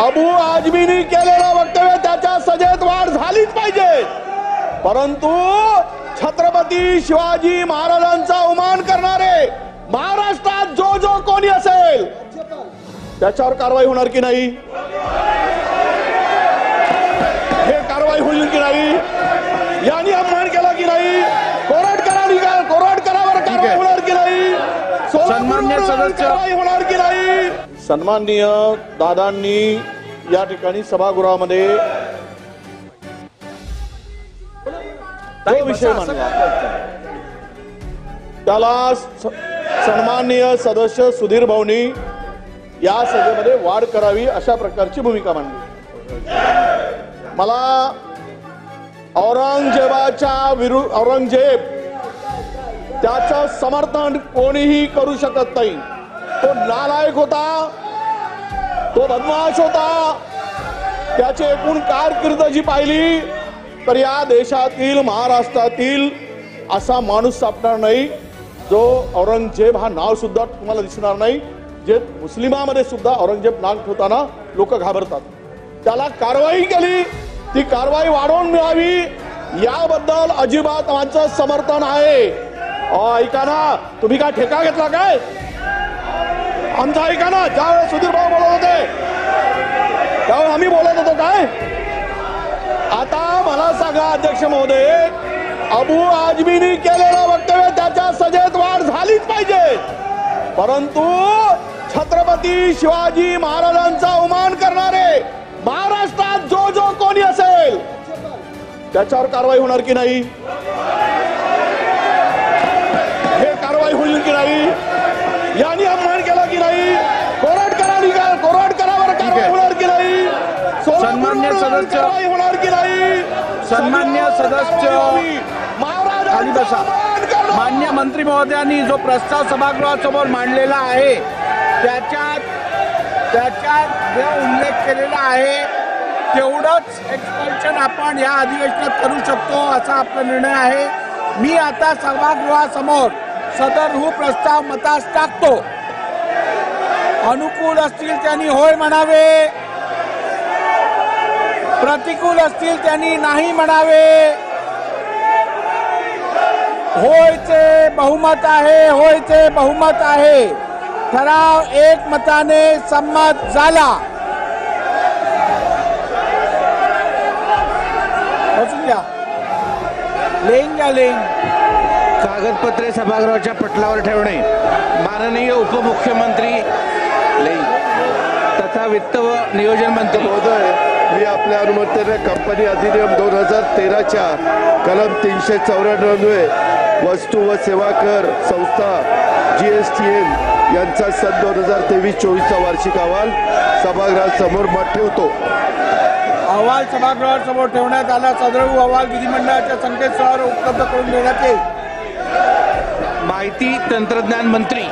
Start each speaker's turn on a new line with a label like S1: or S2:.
S1: अबू आजमीनी केलेलं वक्तव्य त्याच्या सजेत वाढ झालीच पाहिजे, परंतु छत्रपती शिवाजी महाराजांचा अवमान करणारे महाराष्ट्रात जो जो कोणी असेल त्याच्यावर कारवाई होणार की नाही, हे कारवाई होईल की नाही, यांनी अपमान केला की नाही, कोराटकरावर कारवाई होणार की नाही,
S2: सन्माननीय सदस्य
S1: कारवाई होणार की नाही। सन्माननीय दादांनी या ठिकाणी सभागृहामध्ये जो विषय मांडला त्याला सन्माननीय सदस्य सुधीर भाऊंनी या सभेमध्ये वाढ करावी अशा प्रकारची भूमिका मांडली। मला औरंगजेब त्याचं समर्थन कोणीही करू शकत नाही। तो नालायक होता, तो बदमाश होता। त्याची एकूण कारकीर्द जी पाहिली तर या देशातील महाराष्ट्रातील असा माणूस सापडणार नाही जो औरंगजेब हा नाव सुद्धा तुम्हाला दिसणार नाही। जे मुस्लिमांमध्ये सुद्धा औरंगजेब नाव ठेवताना लोक घाबरतात। त्याला कारवाई केली, ती कारवाई वाढवून मिळावी याबद्दल अजिबात आमचं समर्थन आहे। ऐका ना, तुम्ही काय ठेका घेतला काय आमचा? ऐका ना, ज्यावेळेस सुधीर भाऊ बोलत होते त्यावेळेस आम्ही बोलत होतो काय? आता मला सांगा अध्यक्ष महोदय, अबू आजमीनी केलेलं वक्तव्य त्याच्या सजेत वाढ झालीच पाहिजे, परंतु छत्रपती शिवाजी महाराजांचा अवमान करणारे महाराष्ट्रात जो जो कोणी असेल त्याच्यावर कारवाई होणार की नाही, हे कारवाई होईल की नाही, यांनी अपमान केला की नाही, कोराटकरावर कारवाई होणार की नाही,
S2: सन्माननीय सदस्य
S1: होणार की नाही,
S2: सन्माननीय सदस्य खाली बसा। मान्य मंत्री महोदयांनी जो प्रस्ताव सभागृहासमोर मांडलेला आहे त्याच्यात जो उल्लेख केलेला आहे तेवढंच एक्सपल्शन आपण या अधिवेशनात करू शकतो असा आपला निर्णय आहे। मी आता सभागृहासमोर सदर प्रस्ताव मतास टाकतो। अनुकूल असतील त्यांनी होय म्हणावे, प्रतिकूल असतील त्यांनी नाही म्हणावे। होयचे बहुमत आहे, होयचे बहुमत आहे। ठराव एकमताने संमत झाला। बसून घ्या, लेंग
S3: कागदपत्रे सभागृहाच्या पटलावर ठेवणे, माननीय उपमुख्यमंत्री तथा वित्त व नियोजन मंत्री
S4: महोदय, मी आपल्या अनुमतीने कंपनी अधिनियम 2013च्या कलम 394 वस्तू व सेवा कर संस्था GSTN यांचा सन 2023-24चा वार्षिक अहवाल सभागृहासमोर ठेवतो।
S2: अहवाल सभागृहासमोर ठेवण्यात आला। सदर अहवाल विधिमंडळाच्या संकेतस्थळावर उपलब्ध करून देण्यात येईल।
S3: माहिती तंत्रज्ञान मंत्री